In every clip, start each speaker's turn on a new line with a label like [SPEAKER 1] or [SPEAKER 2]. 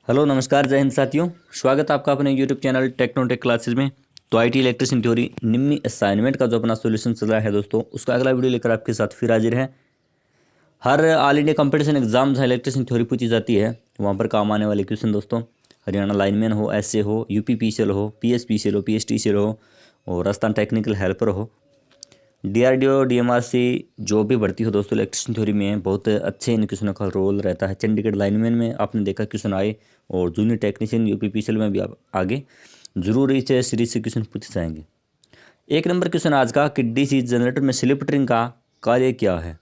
[SPEAKER 1] Hello नमस्कार जय हिंद साथियों। स्वागत है आपका अपने यूट्यूब चैनल टेक्नोटेक क्लासेस में। तो आईटी इलेक्ट्रिशियन थ्योरी निम्न असाइनमेंट का जो अपना सॉल्यूशन चल रहा है दोस्तों, उसका अगला वीडियो लेकर आपके साथ फिर हाजिर है। हर ऑल इंडिया कंपटीशन एग्जाम जहाँ इलेक्ट्रिशियन थ्योरी पूछी जाती है वहाँ पर काम आने वाले क्वेश्चन दोस्तों, हरियाणा लाइनमैन हो, एसए हो, यूपी पीसीएल हो, पीएसपीसीएल हो, पीएसटीसीएल हो और राजस्थान टेक्निकल हेल्पर हो, डीआरडीओ डीएमआरसी जो भी भर्ती हो दोस्तों, इलेक्ट्रिशियन थ्योरी में बहुत अच्छे इन क्वेश्चनों का रोल रहता है। चंडीगढ़ लाइनमैन में आपने देखा क्वेश्चन आए और जूनियर टेक्नीशियन यूपीपीसीएल में भी आप आगे जरूर इस सीरीज से क्वेश्चन पूछे जाएंगे। एक नंबर क्वेश्चन आज का कि डीसी जनरेटर में स्लिप रिंग का कार्य क्या है।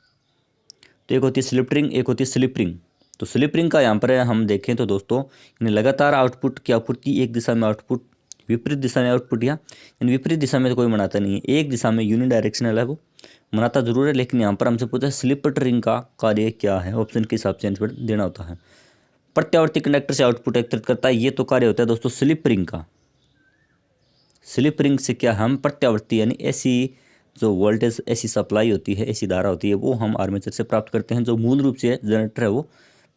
[SPEAKER 1] तो एक होती है स्लिप रिंग, एक होती है स्लिप रिंग। तो स्लिप रिंग का यहाँ पर हम देखें तो दोस्तों, लगातार आउटपुट की आपूर्ति, एक दिशा में आउटपुट, विपरीत दिशा में आउटपुट, या विपरीत दिशा में तो कोई बनाता नहीं है, एक दिशा में यूनि डायरेक्शनल है, वो बनाता जरूर है। लेकिन यहाँ पर हमसे पूछा स्लिप रिंग का कार्य क्या है, ऑप्शन के हिसाब से आंसर देना होता है। प्रत्यावर्ती कंडक्टर से आउटपुट एकत्रित करता है, ये तो कार्य होता है दोस्तों स्लिप रिंग का। स्लिप रिंग से क्या हम प्रत्यावर्ती यानी ऐसी जो वोल्टेज, ऐसी सप्लाई होती है, ऐसी धारा होती है, वो हम आर्मेचर से प्राप्त करते हैं, जो मूल रूप से जनरेटर है वो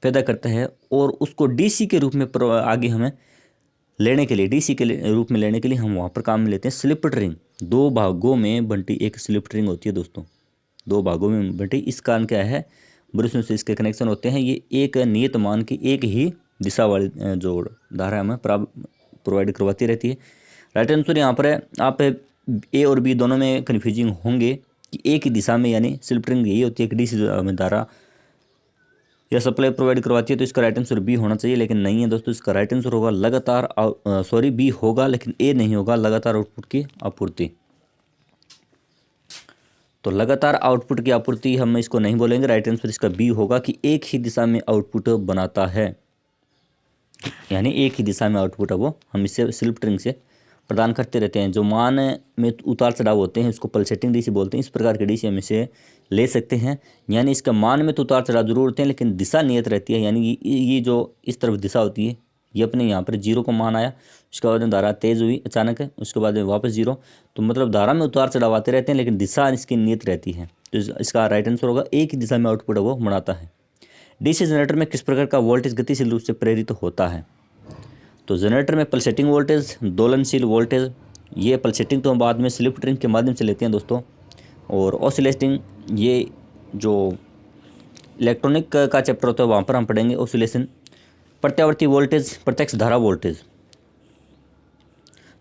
[SPEAKER 1] पैदा करता है, और उसको डीसी के रूप में आगे हमें लेने के लिए, डीसी के रूप में लेने के लिए हम वहाँ पर काम में लेते हैं स्लिप रिंग। दो भागों में बंटी एक स्लिप रिंग होती है दोस्तों, दो भागों में बंटी। इस कारण क्या है, ब्रशों से इसके कनेक्शन होते हैं, ये एक नियत मान की एक ही दिशा वाली जो धारा हमें प्रोवाइड करवाती रहती है। राइट आंसर यहाँ पर है। आप ए और बी दोनों में कन्फ्यूजिंग होंगे कि एक ही दिशा में, यानी स्लिप रिंग यही होती है कि डीसी में धारा या सप्लाई प्रोवाइड करवाती है, तो इसका राइट आंसर बी होना चाहिए, लेकिन नहीं है दोस्तों। इसका राइट आंसर होगा लगातार बी होगा, लेकिन ए नहीं होगा, लगातार आउटपुट की आपूर्ति। तो लगातार आउटपुट की आपूर्ति हम इसको नहीं बोलेंगे, राइट आंसर इसका बी होगा कि एक ही दिशा में आउटपुट बनाता है, यानी एक ही दिशा में आउटपुट है वो हम इससे स्लिप रिंग से प्रदान करते रहते हैं। जो मान में उतार चढ़ाव होते हैं उसको पल्सेटिंग डीसी बोलते हैं। इस प्रकार के डीसी हम इसे ले सकते हैं, यानी इसका मान में तो उतार चढ़ाव जरूर होते हैं, लेकिन दिशा नियत रहती है, यानी ये जो इस तरफ दिशा होती है, ये अपने यहाँ पर जीरो को मान आया, उसके बाद में धारा तेज हुई अचानक है, उसके बाद में वापस जीरो, तो मतलब धारा में उतार चढ़ाव आते रहते हैं, लेकिन दिशा इसकी नियत रहती है। तो इसका राइट आंसर होगा एक ही दिशा में आउटपुट है वो बनाता है। डीसी जनरेटर में किस प्रकार का वोल्टेज गतिशील रूप से प्रेरित होता है। तो जनरेटर में पल्सेटिंग वोल्टेज, दोलनशील वोल्टेज, ये पल्सेटिंग तो हम बाद में स्लिप रिंग के माध्यम से लेते हैं दोस्तों, और ऑसिलेटिंग ये जो इलेक्ट्रॉनिक का चैप्टर होता है वहाँ पर हम पढ़ेंगे ऑसिलेशन। प्रत्यावर्ती वोल्टेज, प्रत्यक्ष धारा वोल्टेज।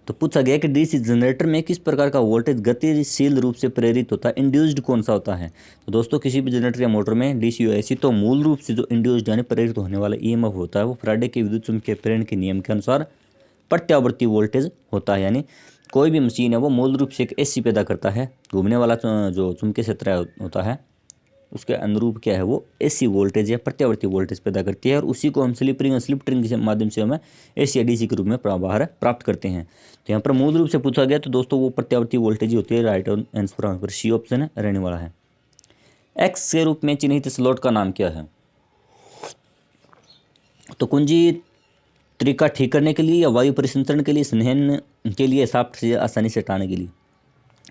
[SPEAKER 1] तो पूछा गया कि डीसी जनरेटर में किस प्रकार का वोल्टेज गतिशील रूप से प्रेरित होता है, इंड्यूस्ड कौन सा होता है। तो दोस्तों किसी भी जनरेटर या मोटर में डीसी एसी, तो मूल रूप से जो इंड्यूस्ड यानी प्रेरित होने वाला ईएमएफ होता है वो फैराडे के विद्युत चुम्बकीय प्रेरण के नियम के अनुसार प्रत्यावर्ती वोल्टेज होता है। यानी कोई भी मशीन है वो मूल रूप से एक एसी पैदा करता है, घूमने वाला जो चुंबकीय क्षेत्र होता है उसके अनुरूप क्या है वो एसी वोल्टेज या प्रत्यावर्ती वोल्टेज पैदा करती है, और उसी को हम स्लिप रिंग के माध्यम से हमें एसी या डीसी के रूप में बाहर प्राप्त करते हैं। तो यहाँ पर मूल रूप से पूछा गया तो दोस्तों वो प्रत्यावर्ती वोल्टेज ही होती है। राइट आंसर पर सी ऑप्शन है रहने वाला है। एक्स के रूप में चिन्हित स्लॉट का नाम क्या है। तो कुंजी तरीका ठीक करने के लिए, या वायु परिसंचरण के लिए, स्नेहन के लिए, साफ्ट से आसानी से हटाने के लिए।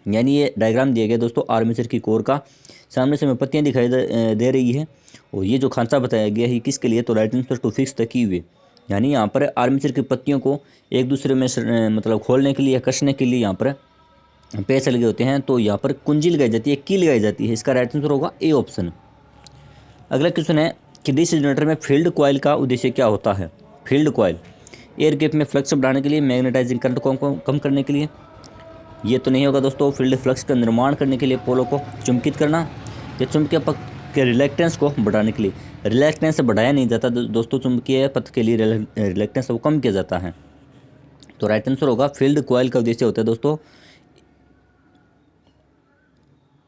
[SPEAKER 1] यानी ये डायग्राम दिया गया दोस्तों आर्मेचर की कोर का, सामने से हमें पत्तियां दिखाई दे रही है, और ये जो खांचा बताया गया है किसके लिए, तो right answer to fix the key way. यानी यहाँ पर आर्मेचर की पत्तियों को एक दूसरे में मतलब खोलने के लिए या कसने के लिए यहाँ पर पैच लगे होते हैं, तो यहाँ पर कुंजी लगाई जाती है, की लगाई जाती है। इसका राइट आंसर होगा ए ऑप्शन। अगला क्वेश्चन है कि डीसी जनरेटर में फील्ड कॉइल का उद्देश्य क्या होता है। फील्ड कॉइल एयर गैप में फ्लक्स बढ़ाने के लिए, मैग्नेटाइजिंग करंट को कम करने के लिए, ये तो नहीं होगा दोस्तों। फील्ड फ्लक्स का निर्माण करने के लिए, पोलों को चुंबकित करना, या चुंबकीय पथ के रिलेक्टेंस को बढ़ाने के लिए। रिलेक्टेंस बढ़ाया नहीं जाता दोस्तों, चुंबकीय पथ के लिए रिलेक्टेंस को कम किया जाता है। तो राइट आंसर होगा फील्ड कॉइल का उद्देश्य होता है दोस्तों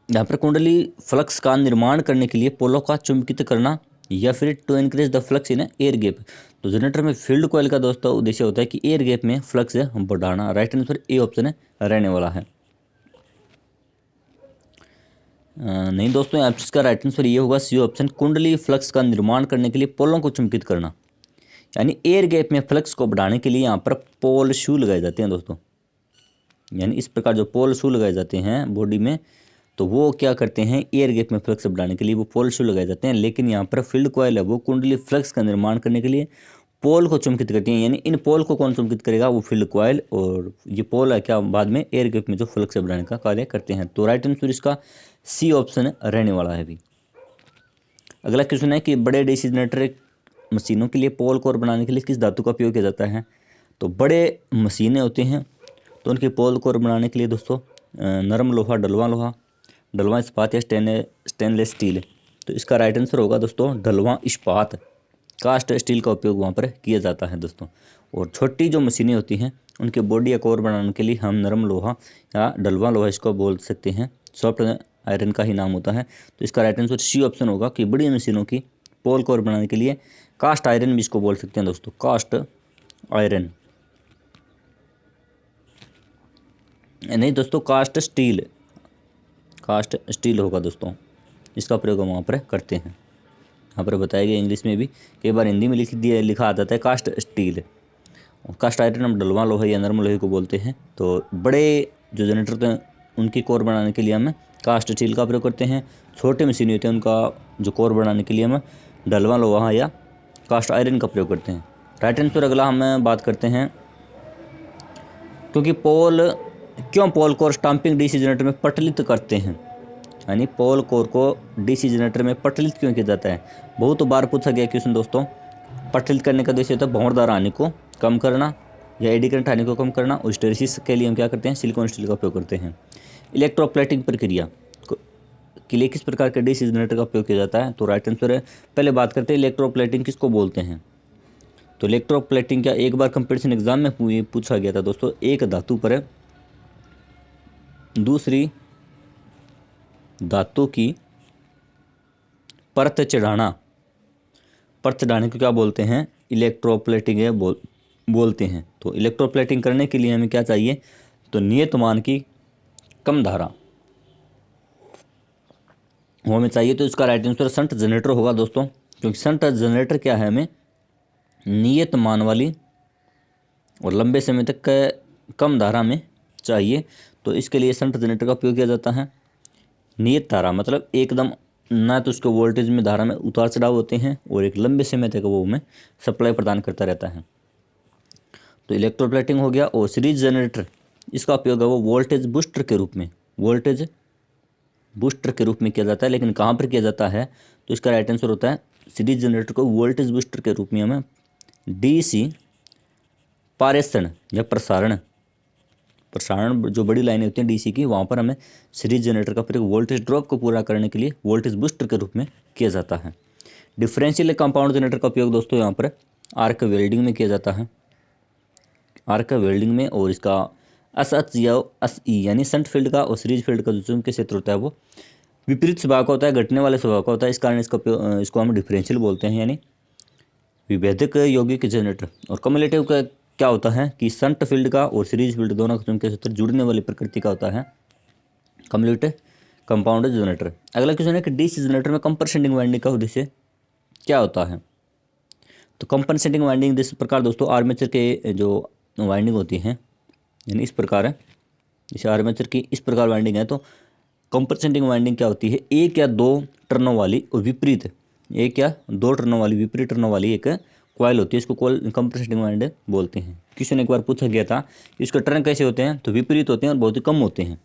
[SPEAKER 1] यहाँ पर कुंडली फ्लक्स का निर्माण करने के लिए पोलों का चुंबकित करना, या फिर to increase the flux in air gap. तो जनरेटर में फील्ड कॉइल का दोस्तों उद्देश्य होता है कि एयर गैप में फ्लक्स बढ़ाना। राइट आंसर ए ऑप्शन है रहने वाला है। नहीं दोस्तों, यहाँ इसका राइट आंसर ये होगा सी ऑप्शन, कुंडली फ्लक्स का निर्माण करने के लिए पोलों को चुंबकित करना। यानी एयर गैप में फ्लक्स को बढ़ाने के लिए यहाँ पर पोल शू लगाए जाते हैं दोस्तों। यानी इस प्रकार जो पोल शू लगाए जाते हैं बॉडी में, तो वो क्या करते हैं, एयर गैप में फ्लक्स बढ़ाने के लिए वो पोल शू लगाए जाते हैं। लेकिन यहाँ पर फील्ड कॉइल है वो कुंडली फ्लक्स का निर्माण करने के लिए पोल को चुंबकित करती हैं, यानी इन पोल को कौन चुंबकित करेगा, वो फील्ड कॉइल, और ये पोल है क्या बाद में एयर गैप में जो फ्लक्स बढ़ाने का कार्य करते हैं। तो राइट आंसर इसका सी ऑप्शन रहने वाला है अभी। अगला क्वेश्चन है कि बड़े डीसी जनरेटर मशीनों के लिए पोल कोर बनाने के लिए किस धातु का उपयोग किया जाता है। तो बड़े मशीनें होती हैं तो उनके पोल कोर बनाने के लिए दोस्तों नरम लोहा, डलवा इस्पात या स्टेनलेस स्टील। तो इसका राइट आंसर होगा दोस्तों डलवा इस्पात, कास्ट स्टील का उपयोग वहाँ पर किया जाता है दोस्तों। और छोटी जो मशीनें होती हैं उनके बॉडी या कोर बनाने के लिए हम नरम लोहा या डलवा लोहा इसको बोल सकते हैं, सॉफ्ट आयरन का ही नाम होता है। तो इसका राइट आंसर सी ऑप्शन होगा कि बड़ी मशीनों की पोल कोर बनाने के लिए कास्ट आयरन भी इसको बोल सकते हैं दोस्तों, कास्ट आयरन नहीं दोस्तों, कास्ट स्टील होगा दोस्तों, इसका प्रयोग हम वहाँ पर करते हैं। यहाँ पर बताया गया इंग्लिश में भी, कई बार हिंदी में लिखा आता है कास्ट स्टील। कास्ट आयरन हम डलवा लोहे या नरम लोहे को बोलते हैं। तो बड़े जो जनरेटर होते हैं उनकी कोर बनाने के लिए हम कास्ट स्टील का प्रयोग करते हैं। छोटे मशीन होते हैं उनका जो कोर बनाने के लिए हम डलवा लोहा या कास्ट आयरन का प्रयोग करते हैं। राइट आंसर अगला हम बात करते हैं, क्योंकि क्यों पोल कोर स्टाम्पिंग डीसी जनरेटर में पटलित करते हैं, यानी पोल कोर को डीसी जनरेटर में पटलित क्यों किया जाता है। बहुत बार पूछा गया क्वेश्चन दोस्तों। पटलित करने का उद्देश्य होता है भंवरदार हानि को कम करना या एडी करंट हानि को कम करना, और हिस्टैरिसीस के लिए हम क्या करते हैं, सिलिकॉन स्टील का उपयोग करते हैं। इलेक्ट्रोप्लेटिंग प्रक्रिया के लिए किस प्रकार के डीसी जनरेटर का उपयोग किया जाता है। तो राइट आंसर है, पहले बात करते हैं इलेक्ट्रोप्लेटिंग किसको बोलते हैं। तो इलेक्ट्रोप्लेटिंग क्या एक बार कंपटीशन एग्जाम में पूछा गया था दोस्तों, एक धातु पर दूसरी धातु की परत चढ़ाने को क्या बोलते हैं, इलेक्ट्रोप्लेटिंग बोलते हैं। तो इलेक्ट्रोप्लेटिंग करने के लिए हमें क्या चाहिए, तो नियत मान की कम धारा वो हमें चाहिए। तो इसका राइट आंसर शंट जनरेटर होगा दोस्तों, क्योंकि शंट जनरेटर क्या है, हमें नियत मान वाली और लंबे समय तक कम धारा में चाहिए। तो इसके लिए शंट जनरेटर का उपयोग किया जाता है। नियत धारा मतलब एकदम ना तो उसके वोल्टेज में धारा में उतार चढ़ाव होते हैं, और एक लंबे समय तक वो हमें सप्लाई प्रदान करता रहता है। तो इलेक्ट्रोप्लेटिंग हो गया। और सीरीज जनरेटर इसका उपयोग है वो वोल्टेज बूस्टर के रूप में किया जाता है। लेकिन कहाँ पर किया जाता है, तो इसका राइट आंसर होता है सीरीज जनरेटर को वोल्टेज बूस्टर के रूप में हमें डीसी पारेषण या प्रसारण जो बड़ी लाइनें होती हैं डीसी की, वहाँ पर हमें सीरीज जनरेटर का प्रयोग वोल्टेज ड्रॉप को पूरा करने के लिए वोल्टेज बूस्टर के रूप में किया जाता है। डिफरेंशियल कंपाउंड जनरेटर का उपयोग दोस्तों यहाँ पर आर्क वेल्डिंग में किया जाता है, आर्क वेल्डिंग में। और इसका SH या SE यानी शंट फील्ड का और सीरीज फील्ड का जो चुंबकीय क्षेत्र होता है वो विपरीत स्वभाव का होता है, घटने वाले स्वभाव का होता है। इस कारण इसको हम डिफरेंशियल बोलते हैं, यानी विभेदक यौगिक जनरेटर। और कम्युलेटिव का क्या होता है कि शंट फील्ड का और सीरीज फील्ड दोनों का चुंबकीय क्षेत्र जुड़ने वाली प्रकृति का होता है कम्युलेटिव कंपाउंड जनरेटर। अगला क्वेश्चन है कि डीसी जनरेटर में कंपनसेटिंग वाइंडिंग का उद्देश्य क्या होता है। तो कंपनसेटिंग वाइंडिंग इस प्रकार दोस्तों, आर्मेचर के जो वाइंडिंग होती हैं यानी इस प्रकार है, जैसे आर्मेचर की इस प्रकार वाइंडिंग है, तो कंपनसेटिंग वाइंडिंग क्या होती है, एक या दो टर्नों वाली और विपरीत टर्नों वाली एक कॉइल होती है, इसको कंपनसेटिंग वाइंडिंग बोलते हैं। क्वेश्चन एक बार पूछा गया था इसके टर्न कैसे होते हैं, तो विपरीत होते हैं और बहुत ही कम होते हैं।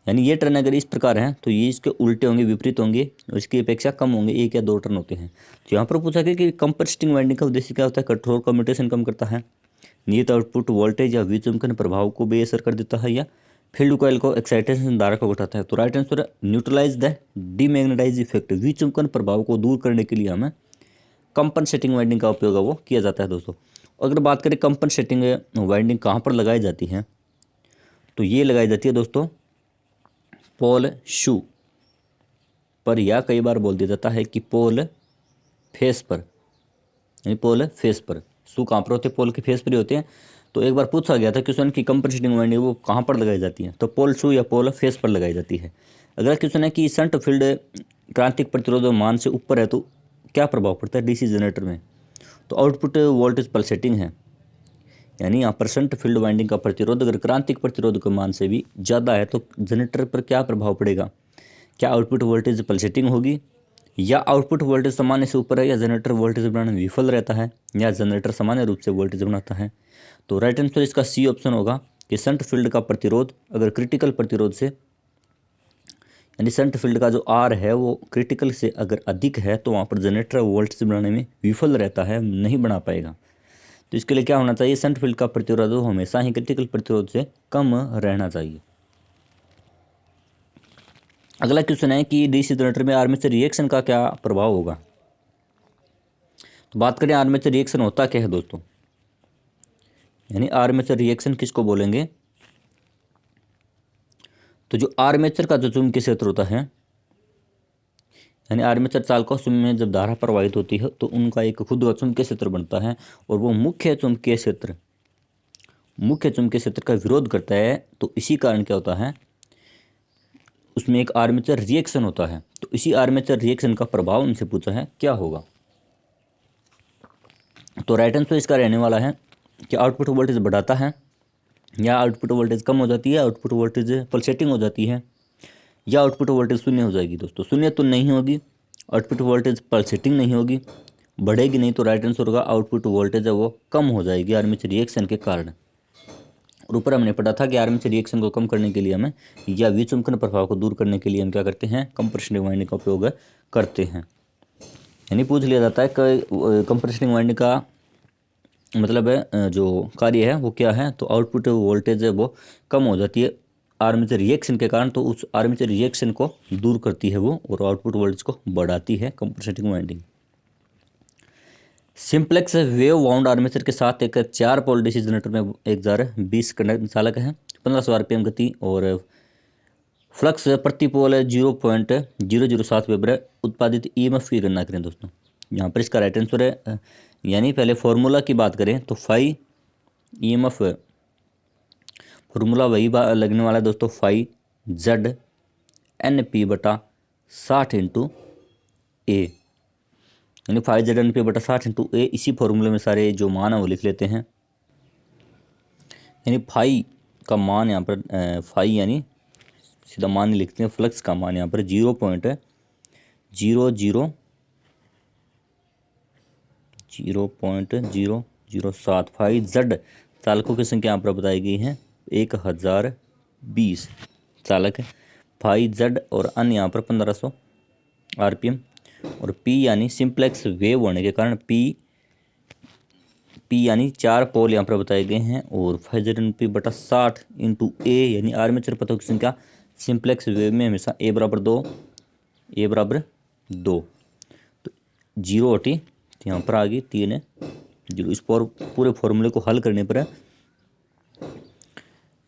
[SPEAKER 1] यानी ये टर्न अगर इस प्रकार है तो ये इसके उल्टे होंगे, विपरीत होंगे और इसकी अपेक्षा कम होंगे, एक या दो टर्न होते हैं। तो यहाँ पर पूछा गया कि कंपनसेटिंग वाइंडिंग का उद्देश्य क्या होता है, कठोर कम्यूटेशन कम करता है, नियत आउटपुट वोल्टेज या विचुंबकन प्रभाव को बेअसर कर देता है, या फील्ड कॉइल को एक्साइटेशन धारा को घटाता है। तो राइट आंसर है न्यूट्रलाइज द डीमैग्नेटाइज इफेक्ट, विचुंबकन प्रभाव को दूर करने के लिए हमें कंपनसेटिंग वाइंडिंग का उपयोग है वो किया जाता है दोस्तों। अगर बात करें कंपनसेटिंग वाइंडिंग कहाँ पर लगाई जाती है, तो ये लगाई जाती है दोस्तों पोल शू पर, या कई बार बोल दिया जाता है कि पोल फेस पर, यानी पोल फेस पर। शू कहाँ पर होते हैं, पोल के फेस पर ही होते हैं। तो एक बार पूछा गया था क्वेश्चन की कंपनसेटिंग वाइंडिंग वो कहाँ पर लगाई जाती है, तो पोल शू या पोल फेस पर लगाई जाती है। अगला क्वेश्चन है कि शंट फील्ड क्रांतिक प्रतिरोध मान से ऊपर है तो क्या प्रभाव पड़ता है डीसी जनरेटर में। तो आउटपुट वोल्टेज पल्सेटिंग है, यानी यहाँ पर शंट फील्ड वाइंडिंग का प्रतिरोध अगर क्रांतिक प्रतिरोध के मान से भी ज़्यादा है तो जनरेटर पर क्या प्रभाव पड़ेगा, क्या आउटपुट वोल्टेज पल्सेटिंग होगी या आउटपुट वोल्टेज सामान्य से ऊपर है, या जनरेटर वोल्टेज बनाने में विफल रहता है, या जनरेटर सामान्य रूप से वोल्टेज बनाता है। तो राइट आंसर इसका सी ऑप्शन होगा कि शंट फील्ड का प्रतिरोध अगर क्रिटिकल प्रतिरोध से, यानी शंट फील्ड का जो आर है वो क्रिटिकल से अगर अधिक है तो वहाँ पर जनरेटर वोल्टेज बनाने में विफल रहता है, नहीं बना पाएगा। तो इसके लिए क्या होना चाहिए, शंट फील्ड का प्रतिरोध हमेशा ही क्रिटिकल प्रतिरोध से कम रहना चाहिए। अगला क्वेश्चन है कि डीसी जनरेटर में आर्मेचर रिएक्शन का क्या प्रभाव होगा। तो बात करें आर्मेचर रिएक्शन होता क्या है दोस्तों, यानी आर्मेचर रिएक्शन किसको बोलेंगे। तो जो आर्मेचर का जो चुंबकीय क्षेत्र होता है, यानी आर्मेचर चालकों में जब धारा प्रवाहित होती है तो उनका एक खुद का चुंबकीय क्षेत्र बनता है, और वो मुख्य चुंबकीय क्षेत्र का विरोध करता है। तो इसी कारण क्या होता है, उसमें एक आर्मेचर रिएक्शन होता है। तो इसी आर्मेचर रिएक्शन का प्रभाव उनसे पूछा है क्या होगा। तो राइट आंसर इसका रहने वाला है कि आउटपुट वोल्टेज बढ़ाता है, या आउटपुट वोल्टेज कम हो जाती है, आउटपुट वोल्टेज पल्सेटिंग हो जाती है, या आउटपुट वोल्टेज शून्य हो जाएगी। दोस्तों शून्य तो नहीं होगी, आउटपुट वोल्टेज पल्सेटिंग नहीं होगी, बढ़ेगी नहीं। तो राइट आंसर होगा आउटपुट वोल्टेज है वो कम हो जाएगी आर्मेचर रिएक्शन के कारण। और ऊपर हमने पढ़ा था कि आर्मेचर रिएक्शन को कम करने के लिए हमें, या विचुंबकन प्रभाव को दूर करने के लिए हम क्या करते हैं, कंप्रेशनिंग वाइंडिंग का उपयोग करते हैं। यानी पूछ लिया जाता है कि कंप्रेशनिंग वाइंडिंग का मतलब है जो कार्य है वो क्या है। तो आउटपुट वोल्टेज है वो कम हो जाती है आर्मेचर रिएक्शन के कारण, तो उस आर्मेचर रिएक्शन को दूर करती है वो, और आउटपुट वोल्टेज को बढ़ाती है कंप्रेशनिंग winding. Simplex wave wound armature के साथ एक 4 पोल डीसी जनरेटर में 1020 कंडक्टर चालक है, 1500 आरपीएम गति, और फ्लक्स प्रति पोल 0.007 वेबर है। उत्पादित ईएमएफ की गणना करें दोस्तों। यहाँ पर इसका राइट आंसर है, यानी पहले फॉर्मूला की बात करें तो फाई ईएमएफ फॉर्मूला वही लगने वाला है दोस्तों, फाई जेड एन पी बटा 60 इंटू ए, यानी 5ZNP/60 ए। इसी फॉर्मूले में सारे जो मान है वो लिख लेते हैं। यानी फाई का मान यहाँ पर फाई यानी सीधा मान नहीं लिखते हैं, फ्लक्स का मान यहाँ पर 0.007। फाई जेड चालकों की संख्या यहाँ पर बताई गई है 1020 चालक है, फाई जेड, और अन्य यहाँ पर 1500 आरपीएम, और पी यानी सिंप्लेक्स वेव होने के कारण पी यानी 4 पोल यहाँ पर बताए गए हैं, और 5ZNP/60 इंटू ए यानी आर्मेचर पथों की संख्या सिंप्लेक्स वेव में हमेशा ए बराबर 2। तो 0 हटी तो यहाँ पर आ गई 3 है 0। इस पूरे फॉर्मूले को हल करने पर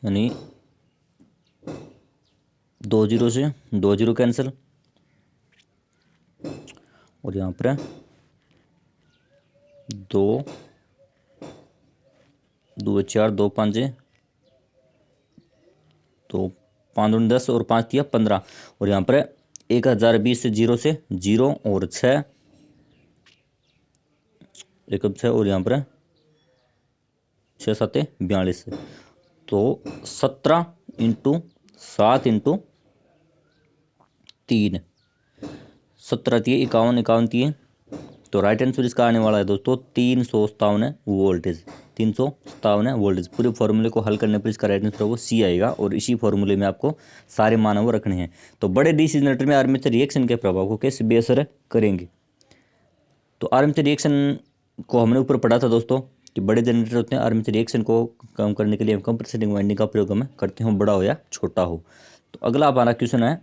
[SPEAKER 1] यानी 2 0 से 2 0 कैंसिल, और यहाँ पर 2 2 4 2 5 तो 5 दूनी 10 और 5 दिया 15, और यहाँ पर 1020 से 0 से 0 और 6 1 6, और यहाँ पर 6 7 42, तो 17 इंटू 7 इंटू 3 17 दिए 51 51 दिए। तो राइट आंसर इसका आने वाला है दोस्तों 357 वोल्टेज, 357 वोल्टेज। पूरे फॉर्मूले को हल करने पर इसका राइट आंसर वो सी आएगा, और इसी फॉर्मूले में आपको सारे मान वो रखने हैं। तो बड़े डीसी जनरेटर में आर्मेचर रिएक्शन के प्रभाव को कैसे बेअसर करेंगे। तो आर्मेचर रिएक्शन को हमने ऊपर पढ़ा था दोस्तों कि बड़े जनरेटर होते हैं, आर्मेचर रिएक्शन को कम करने के लिए हम कंप्रेसिंग वाइंडिंग का प्रयोग हमें करते हैं, बड़ा हो या छोटा हो। तो अगला हमारा क्वेश्चन है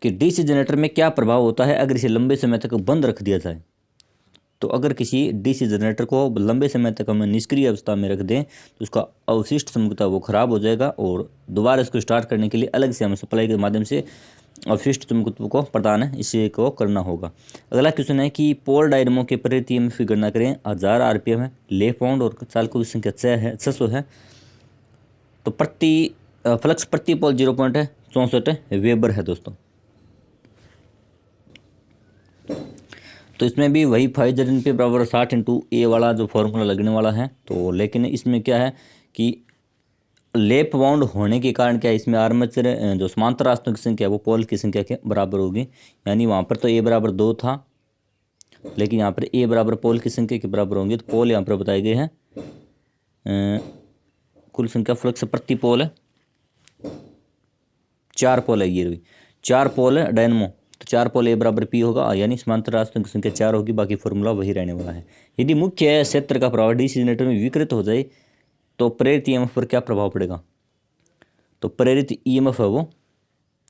[SPEAKER 1] कि डीसी जनरेटर में क्या प्रभाव होता है अगर इसे लंबे समय तक बंद रख दिया जाए। तो अगर किसी डीसी जनरेटर को लंबे समय तक हम निष्क्रिय अवस्था में रख दें तो उसका अवशिष्ट चुंबकत्व वो खराब हो जाएगा, और दोबारा इसको स्टार्ट करने के लिए अलग से हमें सप्लाई के माध्यम से अवशिष्ट चुंबकत्व को प्रदान है इसे को करना होगा। अगला क्वेश्चन है कि पोल डायनमो के प्रति ईएमएफ की गणना करें। 1000 आरपीएम है, लेफ पाउंड, और चालकों की संख्या 600 है। तो फ्लक्स प्रति पोल 0.64 वेबर है दोस्तों। तो इसमें भी वही 5ZNP/60 इंटू ए वाला जो फॉर्मूला लगने वाला है। तो लेकिन इसमें क्या है कि लेप बाउंड होने के कारण क्या है, इसमें आर्मेचर जो समांतर रास्तों की संख्या है वो पोल की संख्या के बराबर होगी। यानी वहाँ पर तो ए बराबर 2 था, लेकिन यहाँ पर ए बराबर पोल की संख्या के बराबर होंगे। तो पोल यहाँ पर बताए गए हैं, कुल संख्या फ्लक्स प्रति पोल है 4 पोल है, ये भी 4 पोल है डायनमो। तो 4 पोल ए बराबर पी होगा, यानी समांतर रास्तों की संख्या 4 होगी। बाकी फॉर्मूला वही रहने वाला है। यदि मुख्य क्षेत्र का प्रभाव डीसी जनरेटर में विकृत हो जाए तो प्रेरित ईएमएफ पर क्या प्रभाव पड़ेगा? तो प्रेरित ईएमएफ है वो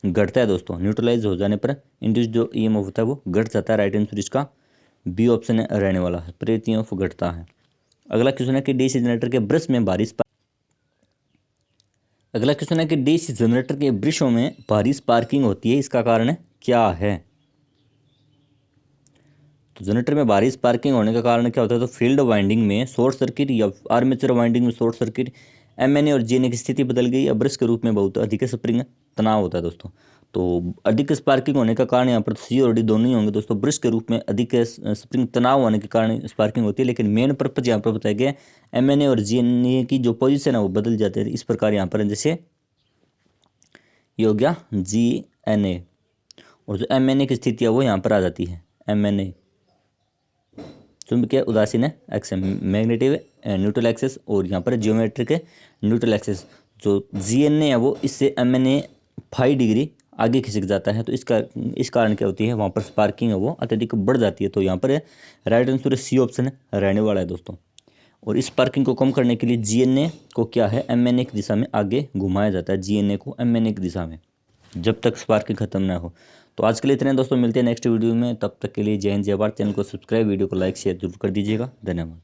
[SPEAKER 1] घटता है दोस्तों। न्यूट्रलाइज हो जाने पर इंड्यूस जो ईएमएफ होता है वो घट जाता है। राइट आंसर इसका बी ऑप्शन रहने वाला है, प्रेरित ईएमएफ घटता है। अगला क्वेश्चन है कि डीसी जनरेटर के ब्रश में भारी अगला क्वेश्चन है कि डीसी जनरेटर के ब्रशों में भारी स्पार्किंग होती है, इसका कारण क्या है? तो जनरेटर में भारी स्पार्किंग होने का कारण क्या होता है? तो फील्ड वाइंडिंग में शॉर्ट सर्किट या आर्मेचर वाइंडिंग में शॉर्ट सर्किट, एमएनए और जीएनए की स्थिति बदल गई या ब्रश के रूप में बहुत अधिक स्प्रिंग तनाव होता है दोस्तों। तो अधिक स्पार्किंग होने का कारण यहाँ पर सी और डी दोनों ही होंगे दोस्तों। ब्रश के रूप में अधिक स्प्रिंग तनाव होने के कारण स्पार्किंग होती है, लेकिन मेन पर्पज यहाँ पर बताया गया एमएनए और जीएनए की जो पोजिशन है वो बदल जाते हैं। इस प्रकार यहाँ पर जैसे ये हो गया जीएनए, और जो एमएनए की स्थिति है वो यहाँ पर आ जाती है। एमएनए चुंबकीय उदासीन है एक्स मैग्नेटिक न्यूट्रल एक्सेस, और यहाँ पर जियोमेट्रिक न्यूट्रल एक्सेस। जो जीएनए है वो इससे एमएनए 5 डिग्री आगे खिसक जाता है। तो इस कारण क्या होती है, वहाँ पर स्पार्किंग है वो अत्यधिक बढ़ जाती है। तो यहाँ पर राइट आंसर सी ऑप्शन रहने वाला है दोस्तों। और इस स्पार्किंग को कम करने के लिए जीएनए को क्या है, एमएनए की दिशा में आगे घुमाया जाता है। जीएनए को एमएनए की दिशा में, जब तक स्पार्किंग खत्म ना हो। तो आज के लिए इतने दोस्तों, मिलते हैं नेक्स्ट वीडियो में। तब तक के लिए जय हिंद जय भारत। चैनल को सब्सक्राइब, वीडियो को लाइक शेयर जरूर कर दीजिएगा। धन्यवाद।